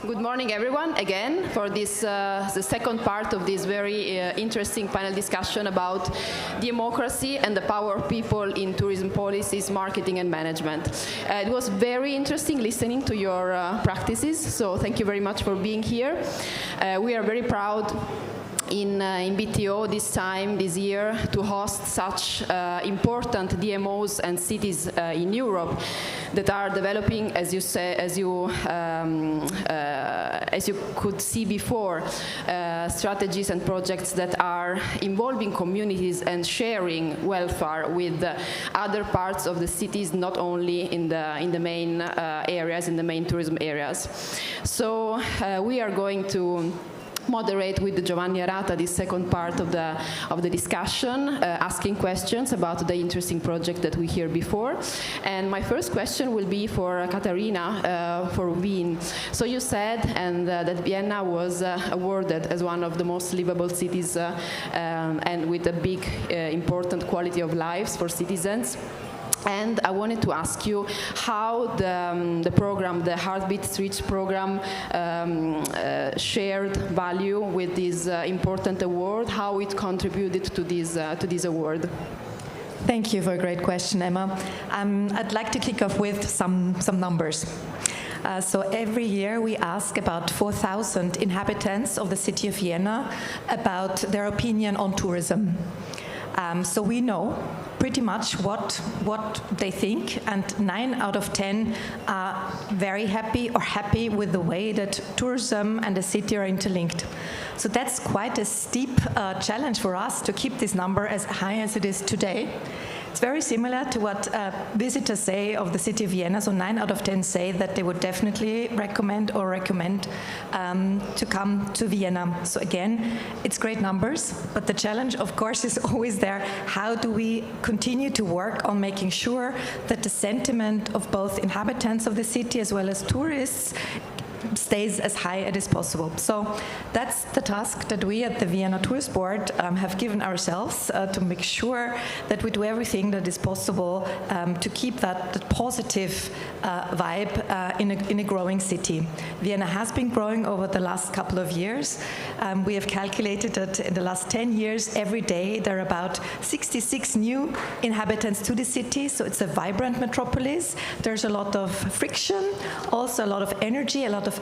Good morning, everyone, again, for this the second part of this very interesting panel discussion about democracy and the power of people in tourism policies, marketing, and management. It was very interesting listening to your practices, so thank you very much for being here. We are very proud in BTO this year to host such important DMOs and cities in Europe that are developing, as you could see before, strategies and projects that are involving communities and sharing welfare with other parts of the cities, not only in the main areas, in the main tourism areas. So we are going to moderate with Giovanni Arata this second part of the discussion, asking questions about the interesting project that we heard before. And my first question will be for Katarina for Wien. So you said that Vienna was awarded as one of the most livable cities and with a big important quality of lives for citizens. And I wanted to ask you how the program, the Heartbeat Streets program, shared value with this important award, how it contributed to this award. Thank you for a great question, Emma. I'd like to kick off with some numbers. So every year we ask about 4,000 inhabitants of the city of Vienna about their opinion on tourism. So we know pretty much what they think, and 9 out of 10 are very happy or happy with the way that tourism and the city are interlinked. So that's quite a steep challenge for us to keep this number as high as it is today. It's very similar to what visitors say of the city of Vienna. So 9 out of 10 say that they would definitely recommend to come to Vienna. So again, it's great numbers, but the challenge, of course, is always there. How do we continue to work on making sure that the sentiment of both inhabitants of the city as well as tourists stays as high as possible? So that's the task that we at the Vienna Tourist Board have given ourselves to make sure that we do everything that is possible to keep that positive vibe in a growing city. Vienna has been growing over the last couple of years. We have calculated that in the last 10 years, every day there are about 66 new inhabitants to the city, so it's a vibrant metropolis. There's a lot of friction, also a lot of energy, a lot of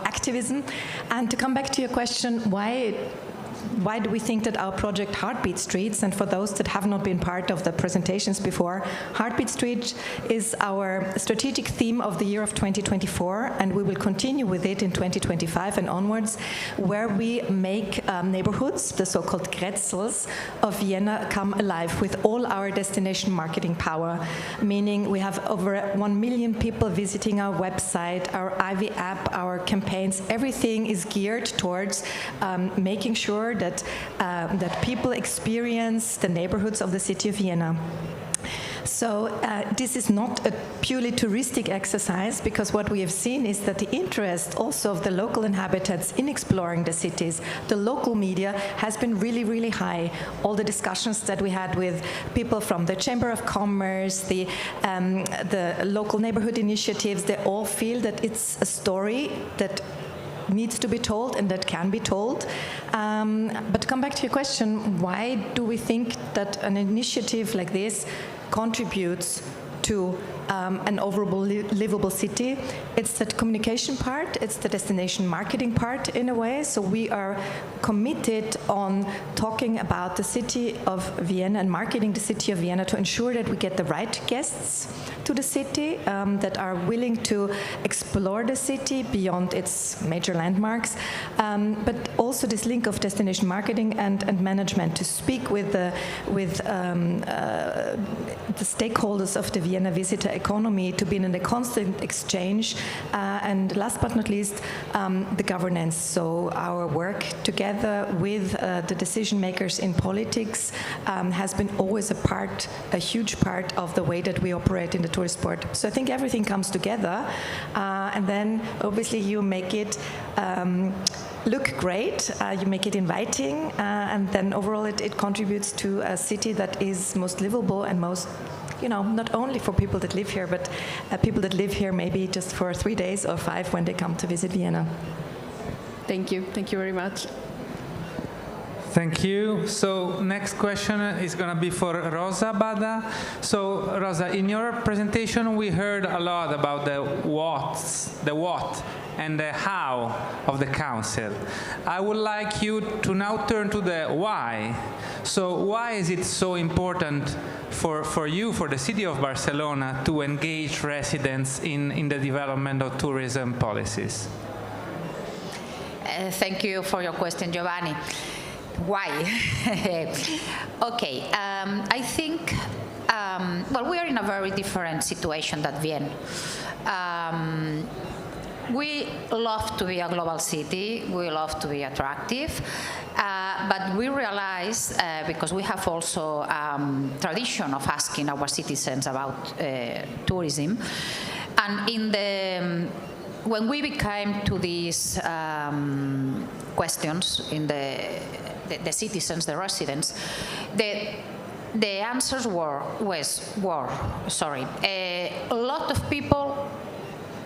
activism. And to come back to your question, why do we think that our project Heartbeat Streets, and for those that have not been part of the presentations before, Heartbeat Street is our strategic theme of the year of 2024, and we will continue with it in 2025 and onwards, where we make neighborhoods, the so-called Kretzels of Vienna, come alive with all our destination marketing power, meaning we have over 1 million people visiting our website, our IV app, our campaigns. Everything is geared towards making sure that people experience the neighborhoods of the city of Vienna. So this is not a purely touristic exercise, because what we have seen is that the interest also of the local inhabitants in exploring the cities, the local media, has been really, really high. All the discussions that we had with people from the Chamber of Commerce, the local neighborhood initiatives, they all feel that it's a story that needs to be told and that can be told. But to come back to your question, why do we think that an initiative like this contributes to an overall livable city? It's the communication part, it's the destination marketing part in a way. So we are committed on talking about the city of Vienna and marketing the city of Vienna to ensure that we get the right guests to the city that are willing to explore the city beyond its major landmarks, but also this link of destination marketing and management to speak with the stakeholders of the Vienna visitor economy, to be in a constant exchange, and last but not least, the governance. So our work together with the decision makers in politics has been always a huge part of the way that we operate in the tourist board. So I think everything comes together, and then obviously you make it look great, you make it inviting, and then overall it contributes to a city that is most livable and most not only for people that live here, but people that live here maybe just for 3 days or 5 when they come to visit Vienna. Thank you. Thank you very much. Thank you. So next question is going to be for Rosa Bada. So Rosa, in your presentation we heard a lot about the what and the how of the council. I would like you to now turn to the why. So why is it so important for you, for the city of Barcelona, to engage residents in the development of tourism policies? Thank you for your question, Giovanni. Why? Okay, I think, we are in a very different situation than Vienna. We love to be a global city, we love to be attractive, but we realize, because we have also tradition of asking our citizens about tourism, and when we became to these questions in the citizens, the residents, the answers were. A lot of people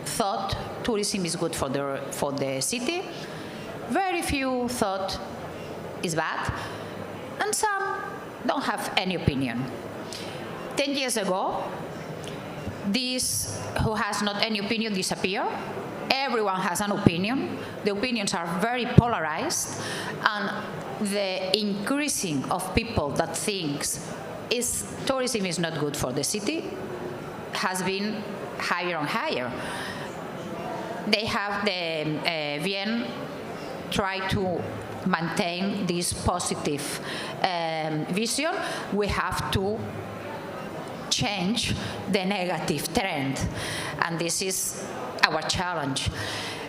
thought tourism is good for the city. Very few thought is bad, and some don't have any opinion. 10 years ago, this who has not any opinion disappear. Everyone has an opinion. The opinions are very polarized, and the increasing of people that thinks tourism is not good for the city has been higher and higher. They have Vienna try to maintain this positive vision. We have to change the negative trend, and this is our challenge.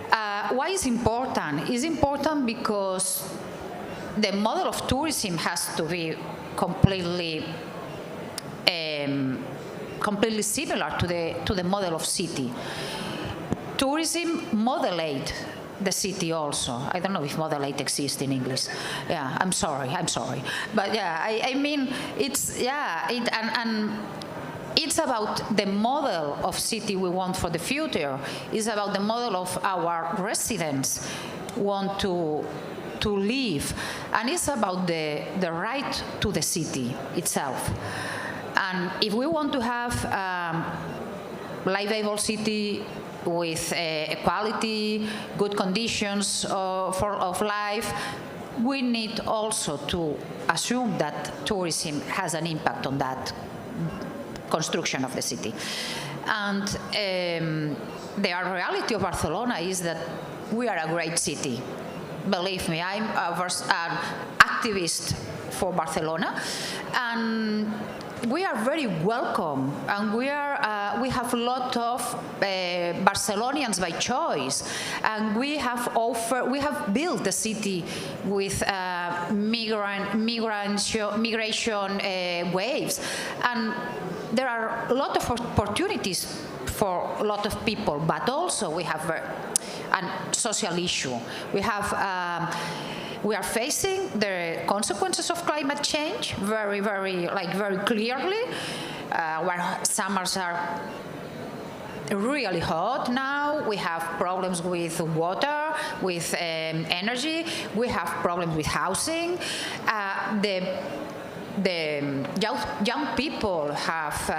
Why is important? It's important because the model of tourism has to be completely similar to the model of city. Tourism modeled the city also. I don't know if modelate exists in English. Yeah, I'm sorry. But yeah, I mean, it's about the model of city we want for the future. It's about the model of our residents want to live. And it's about the right to the city itself. And if we want to have livable city with equality, good conditions of life, we need also to assume that tourism has an impact on that construction of the city. And the reality of Barcelona is that we are a great city. Believe me, I'm an activist for Barcelona, and we are very welcome, and we have a lot of Barcelonians by choice, and we have built the city with migration waves, and there are a lot of opportunities for a lot of people, but also we have a social issue. We are facing the consequences of climate change very clearly, where summers are really hot now. We have problems with water, with energy. We have problems with housing. The young people have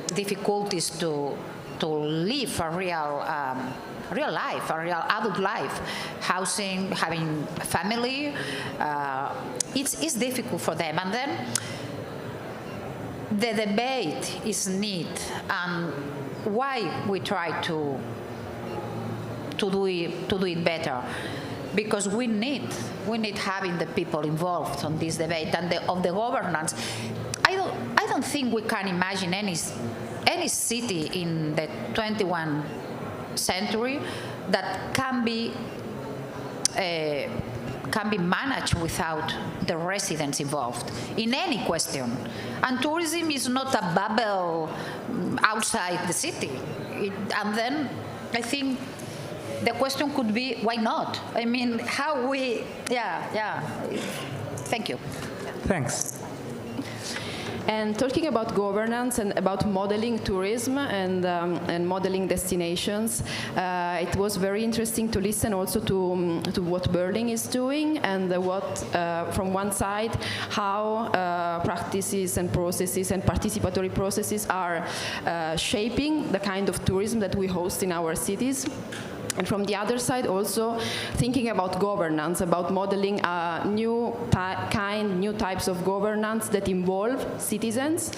difficulties to live a real life, a real adult life. Housing, having family, it's difficult for them. And then the debate is neat, and why we try to do it better. Because we need having the people involved on this debate and of the governance. I don't think we can imagine any city in the 21st century that can be managed without the residents involved in any question. And tourism is not a bubble outside the city. And then I think the question could be, why not? I mean, how we, yeah. Thank you. Thanks. And talking about governance and about modeling tourism and modeling destinations, it was very interesting to listen also to what Berlin is doing and from one side, how practices and processes and participatory processes are shaping the kind of tourism that we host in our cities. And from the other side, also thinking about governance, about modeling new types of governance that involve citizens,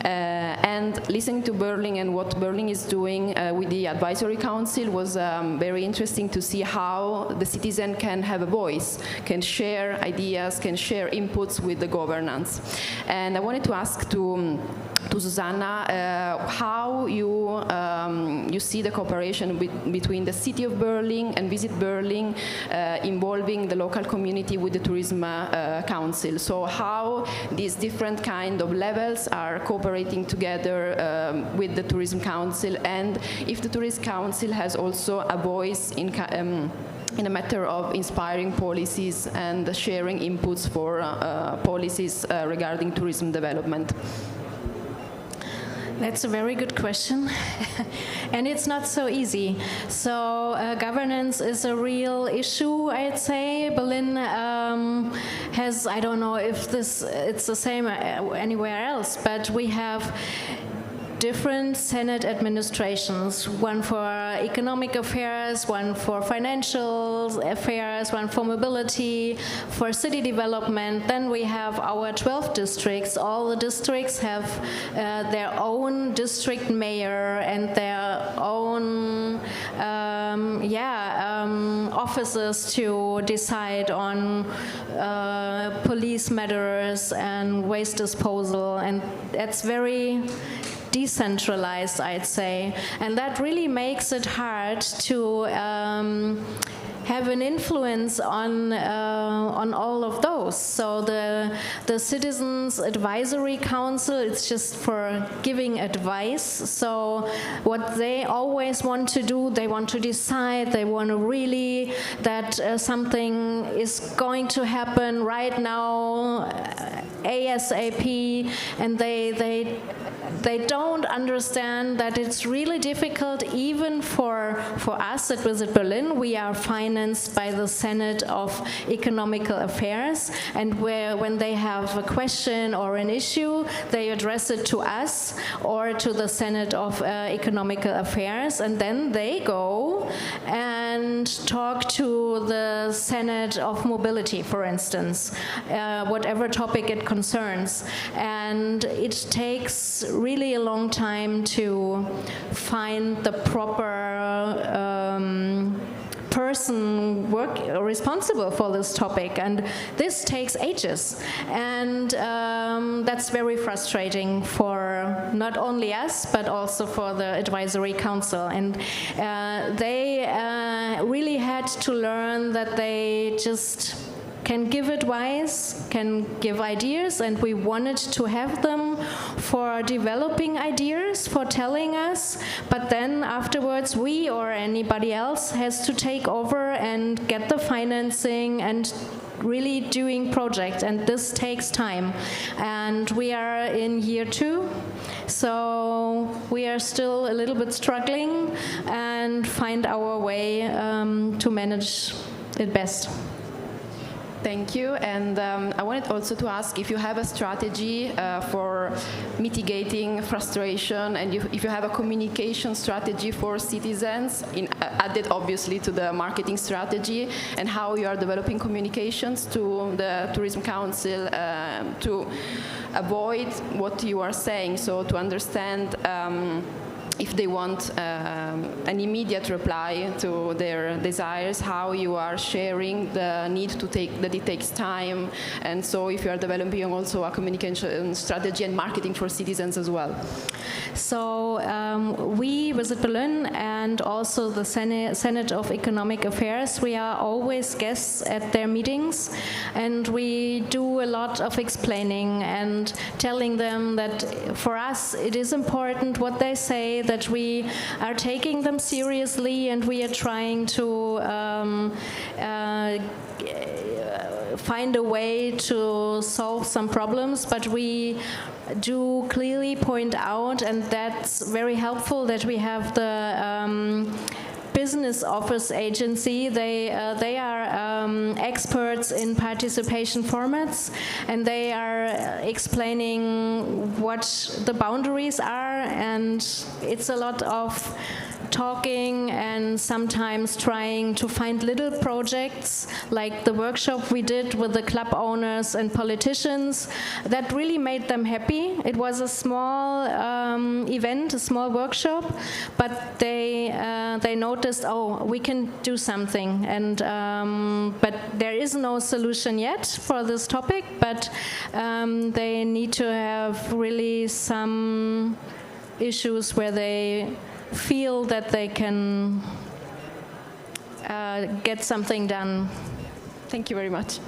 and listening to Berlin and what Berlin is doing with the advisory council was very interesting to see how the citizen can have a voice, can share ideas, can share inputs with the governance. And I wanted to ask to Susanna how you see the cooperation between the city of Berlin and Visit Berlin involving the local community with the tourism council. So how these different kind of levels are cooperating together with the tourism council, and if the tourism council has also a voice in a matter of inspiring policies and sharing inputs for policies regarding tourism development. That's a very good question, and it's not so easy. So governance is a real issue, I'd say. Berlin has, I don't know if it's the same anywhere else, but we have different Senate administrations, one for economic affairs, one for financial affairs, one for mobility, for city development. Then we have our 12 districts. All the districts have their own district mayor and their own offices to decide on police matters and waste disposal, and that's very decentralized, I'd say, and that really makes it hard to have an influence on all of those. So the Citizens Advisory Council, it's just for giving advice. So what they always want to do, they want to decide, they want to really that something is going to happen right now, ASAP, and they don't understand that it's really difficult even for us at Visit Berlin. We are financed by the Senate of Economical Affairs, and when they have a question or an issue, they address it to us or to the Senate of Economical Affairs, and then they go and talk to the Senate of Mobility, for instance, whatever topic it concerns. And it takes really a long time to find the proper person responsible for this topic, and this takes ages, and that's very frustrating for not only us but also for the advisory council. And they really had to learn that they just can give advice, can give ideas, and we wanted to have them for developing ideas, for telling us, but then afterwards we or anybody else has to take over and get the financing and really doing projects, and this takes time. And we are in year 2, so we are still a little bit struggling and find our way to manage it best. Thank you, and I wanted also to ask if you have a strategy for mitigating frustration, and if you have a communication strategy for citizens, added obviously to the marketing strategy, and how you are developing communications to the Tourism Council to avoid what you are saying, so to understand if they want an immediate reply to their desires, how you are sharing the need to that it takes time, and so if you are developing also a communication strategy and marketing for citizens as well. So we Visit Berlin and also the Senate of Economic Affairs, we are always guests at their meetings, and we do a lot of explaining and telling them that for us it is important what they say, that we are taking them seriously, and we are trying to find a way to solve some problems, but we do clearly point out, and that's very helpful, that we have the business office agency. They are experts in participation formats, and they are explaining what the boundaries are, and it's a lot of talking and sometimes trying to find little projects like the workshop we did with the club owners and politicians that really made them happy. It was a small event, a small workshop, but they noticed, oh, we can do something, and but there is no solution yet for this topic, but they need to have really some issues where they feel that they can get something done. Thank you very much.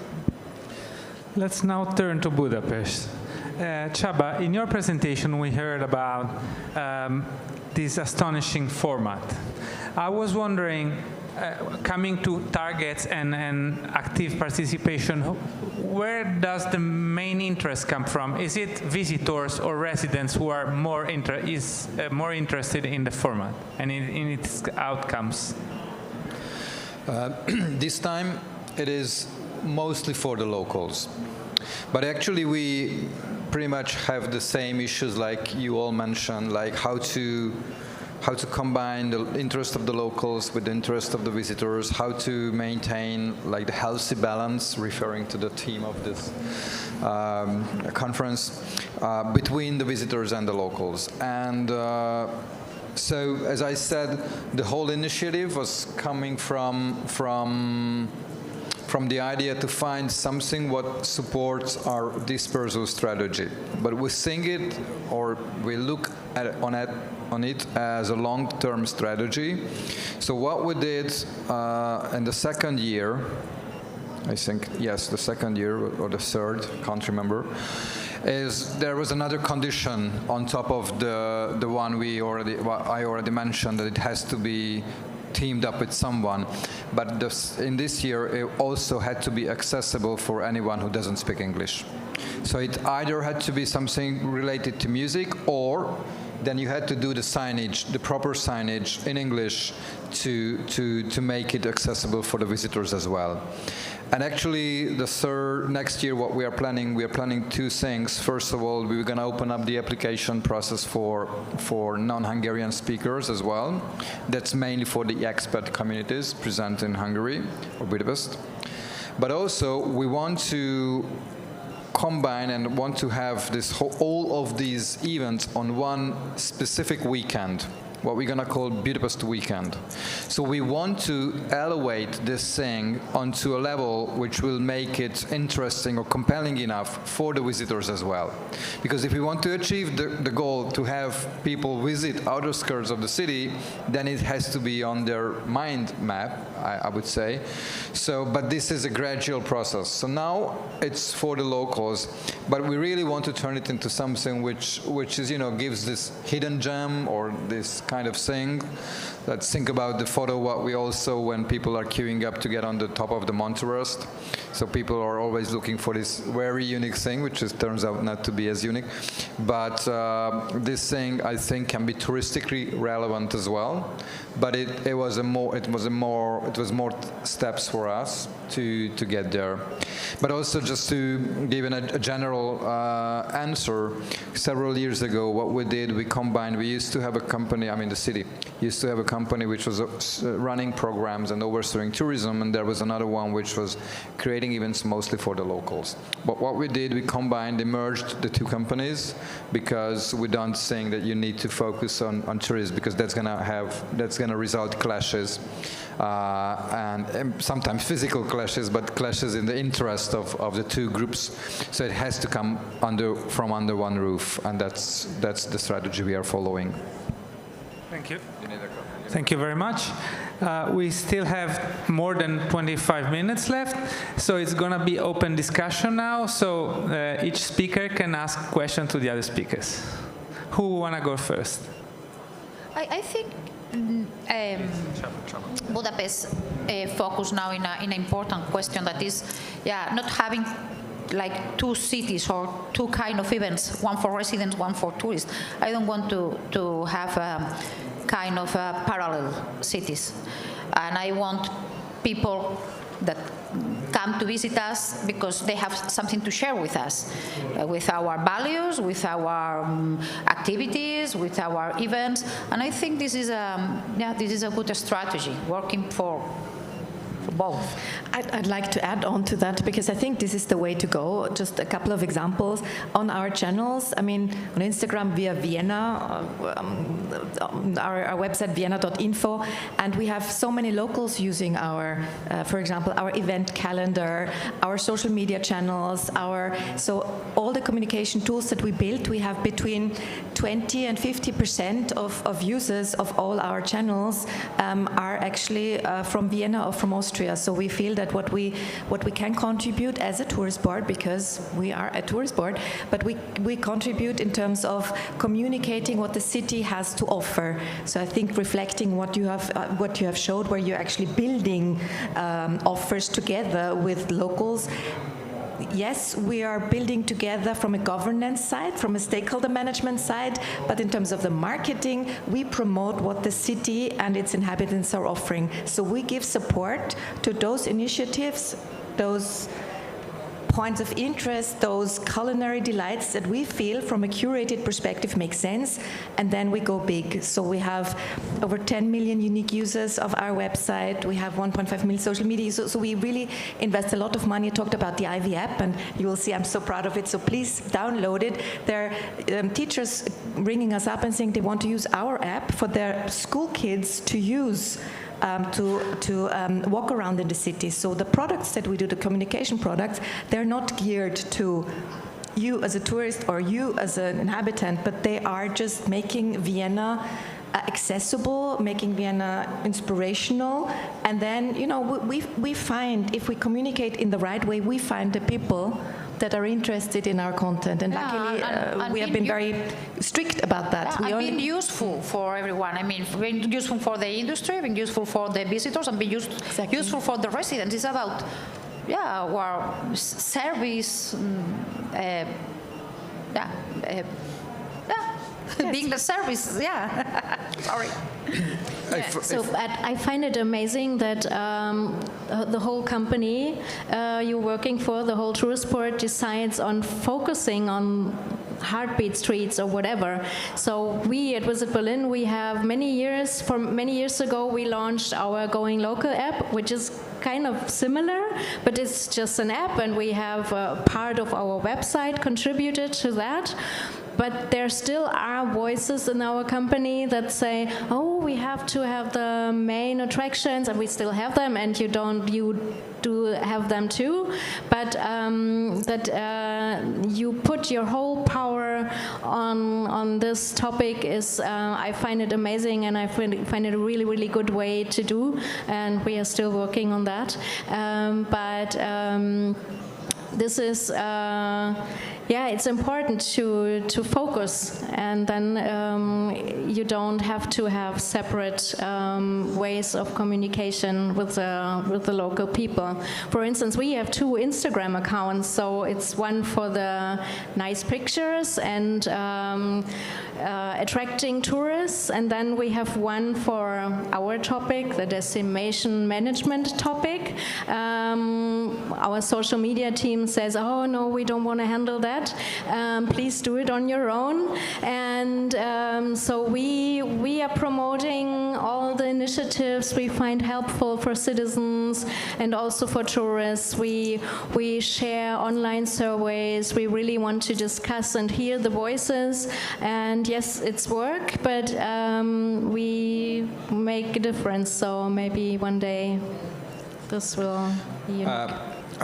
Let's now turn to Budapest. Csaba, in your presentation we heard about this astonishing format. I was wondering, coming to targets and active participation, where does the main interest come from? Is it visitors or residents who are more interested in the format and in its outcomes? This time it is mostly for the locals. But actually we pretty much have the same issues like you all mentioned, like how to combine the interest of the locals with the interest of the visitors, how to maintain like the healthy balance, referring to the theme of this conference, between the visitors and the locals. And so, as I said, the whole initiative was coming from the idea to find something what supports our dispersal strategy. But we think it, or we look on it as a long-term strategy. So what we did in the second year, I think, yes, the second year or the third, can't remember, is there was another condition on top of the one I already mentioned, that it has to be teamed up with someone, but in this year it also had to be accessible for anyone who doesn't speak English. So it either had to be something related to music, or then you had to do the signage, the proper signage in English to make it accessible for the visitors as well. And actually, next year, what we are planning two things. First of all, we're going to open up the application process for non-Hungarian speakers as well. That's mainly for the expat communities present in Hungary or Budapest. But also, we want to combine and want to have all of these events on one specific weekend, what we're going to call Budapest Weekend. So we want to elevate this thing onto a level which will make it interesting or compelling enough for the visitors as well. Because if we want to achieve the goal to have people visit outer skirts of the city, then it has to be on their mind map, I would say. So, but this is a gradual process. So now it's for the locals, but we really want to turn it into something which is, gives this hidden gem or this kind of thing. Let's think about the photo what we all saw when people are queuing up to get on the top of the Mount Everest. So people are always looking for this very unique thing, which turns out not to be as unique. But this thing, I think, can be touristically relevant as well. But it was more steps for us to get there. But also, just to give a general answer, several years ago, what we did, we used to have a company, the city used to have a company which was running programs and overseeing tourism, and there was another one which was creating events mostly for the locals. But what we did, we merged the two companies, because we don't think that you need to focus on tourism, because that's going to result clashes, and sometimes physical clashes, but clashes in the interest of the two groups. So it has to come from under one roof, and that's the strategy we are following. Thank you. Thank you very much. We still have more than 25 minutes left, so it's going to be open discussion now. So each speaker can ask questions to the other speakers. Who want to go first? I think Budapest focus now in an important question that is, not having like two cities or two kind of events, one for residents, one for tourists. I don't want to have a kind of parallel cities, and I want people that come to visit us because they have something to share with us, with our values, with our activities, with our events, and I think this is a good strategy working for both. I'd like to add on to that because I think this is the way to go. Just a couple of examples on our channels. I mean, on Instagram via Vienna, our website vienna.info, and we have so many locals using our, for example, our event calendar, our social media channels, so all the communication tools that we built. We have between 20 and 50% of users of all our channels are actually from Vienna or from Austria. So we feel that what we can contribute as a tourist board, because we are a tourist board, but we contribute in terms of communicating what the city has to offer. So I think reflecting what you have showed, where you're actually building offers together with locals. Yes, we are building together from a governance side, from a stakeholder management side, but in terms of the marketing, we promote what the city and its inhabitants are offering. So we give support to those initiatives, those points of interest, those culinary delights that we feel from a curated perspective make sense, and then we go big. So we have over 10 million unique users of our website. We have 1.5 million social media. So we really invest a lot of money. I talked about the Ivy app, and you will see I'm so proud of it. So please download it. There are teachers ringing us up and saying they want to use our app for their school kids to use to walk around in the city. So the products that we do, the communication products, they're not geared to you as a tourist or you as an inhabitant, but they are just making Vienna accessible, making Vienna inspirational. And then, we find, if we communicate in the right way, we find the people that are interested in our content, and luckily we have been very strict about that. Being useful for everyone. I mean, being useful for the industry, being useful for the visitors, and being useful for the residents. It's about our service. Being the service. Sorry. I find it amazing that the whole company you're working for, the whole tourist board, decides on focusing on heartbeat streets or whatever. So we at Visit Berlin, we have many years ago, we launched our Going Local app, which is kind of similar, but it's just an app, and we have part of our website contributed to that. But there still are voices in our company that say, oh, we have to have the main attractions, and we still have them, and you do have them too. But you put your whole power on this topic is, I find it amazing, and I find it a really, really good way to do, and we are still working on that. This is, it's important to focus, and then you don't have to have separate ways of communication with the local people. For instance, we have 2 Instagram accounts, so it's one for the nice pictures and attracting tourists, and then we have one for our topic, the destination management topic. Our social media team says, oh no, we don't want to handle that. Please do it on your own. And so we are promoting all the initiatives we find helpful for citizens and also for tourists. We share online surveys. We really want to discuss and hear the voices. And yes, it's work, but we make a difference. So maybe one day this will be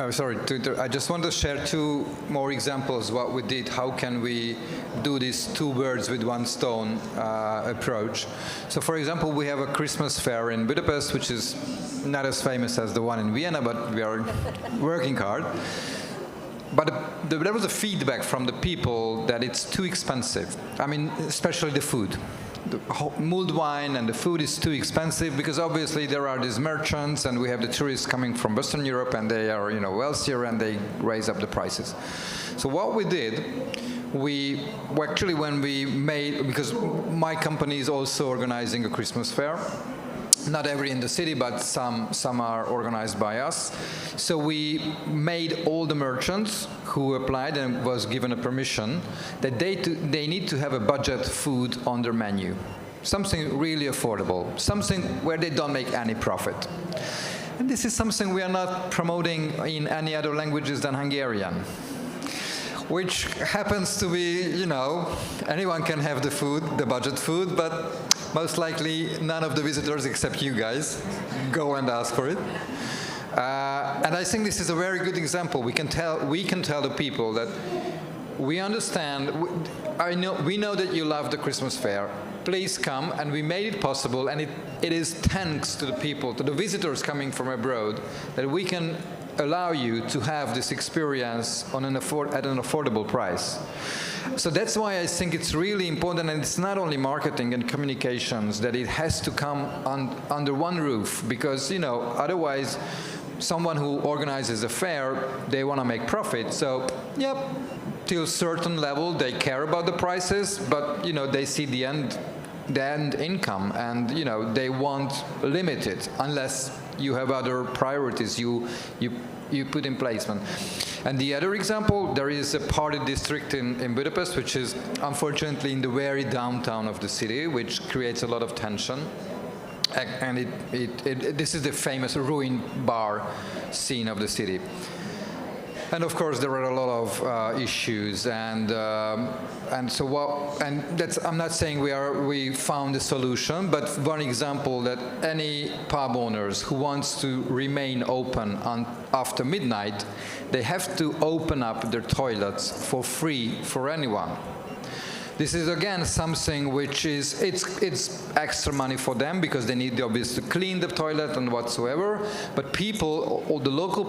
sorry, I just want to share 2 more examples what we did. How can we do this 2 birds with 1 stone approach? So for example, we have a Christmas fair in Budapest, which is not as famous as the one in Vienna, but we are working hard. But there was a feedback from the people that it's too expensive. I mean, especially the food. mulled wine and the food is too expensive, because obviously there are these merchants and we have the tourists coming from Western Europe and they are, wealthier and they raise up the prices. So what we did, actually when we made, because my company is also organizing a Christmas fair, not every in the city, but some are organized by us. So we made all the merchants who applied and was given a permission that they need to have a budget food on their menu. Something really affordable, something where they don't make any profit. And this is something we are not promoting in any other languages than Hungarian, which happens to be, anyone can have the food, the budget food, but most likely none of the visitors except you guys go and ask for it. And I think this is a very good example. We can tell the people that we understand, we know that you love the Christmas fair. Please come, and we made it possible, and it is thanks to the people, to the visitors coming from abroad, that we can allow you to have this experience at an affordable price. So that's why I think it's really important, and it's not only marketing and communications, that it has to come under one roof, because otherwise someone who organizes a fair, they want to make profit. So yep, till a certain level they care about the prices, but they see the end income, and they won't limit it unless you have other priorities you put in placement. And the other example, there is a party district in Budapest, which is unfortunately in the very downtown of the city, which creates a lot of tension. And this is the famous ruined bar scene of the city. And of course, there are a lot of issues, and so I'm not saying we found a solution, but one example that any pub owners who wants to remain open after midnight, they have to open up their toilets for free for anyone. This is again something which is it's extra money for them, because they need obviously to clean the toilet and whatsoever. But people, all the local